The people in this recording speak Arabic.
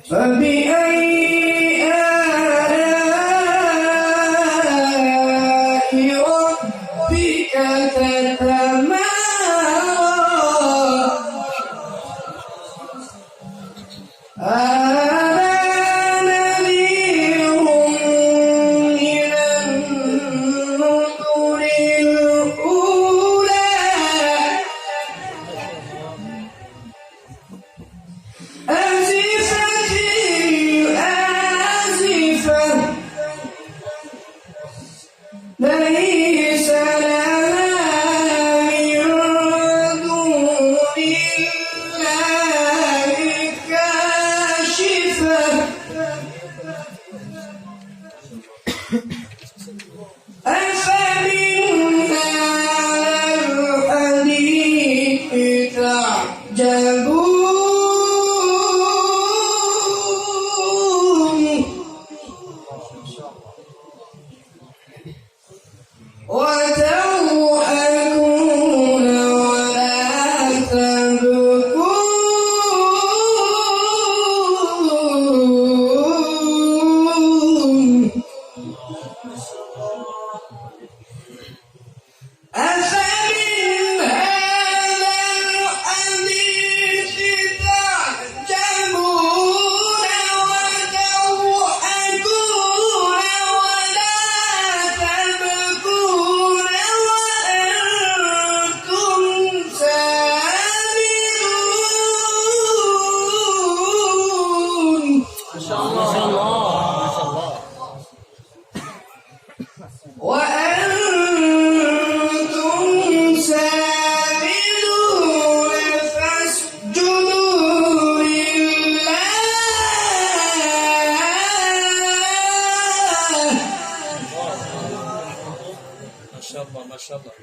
فبأي آلاء ربك تتمارى هذا نذير من النذر الأولى أزفت الآزفة ليس لها من دون الله كاشفة أفمن هذا الحديث تعجبون وتضحكون ولا تبكون أفمن هذا الحديث تعجبون وتضحكون ولا تبكون وأنتم سامدون. ما شاء الله ما شاء الله ما شاء الله. وأنتم سامدون فاسجدوا لله. ما شاء الله ما شاء الله.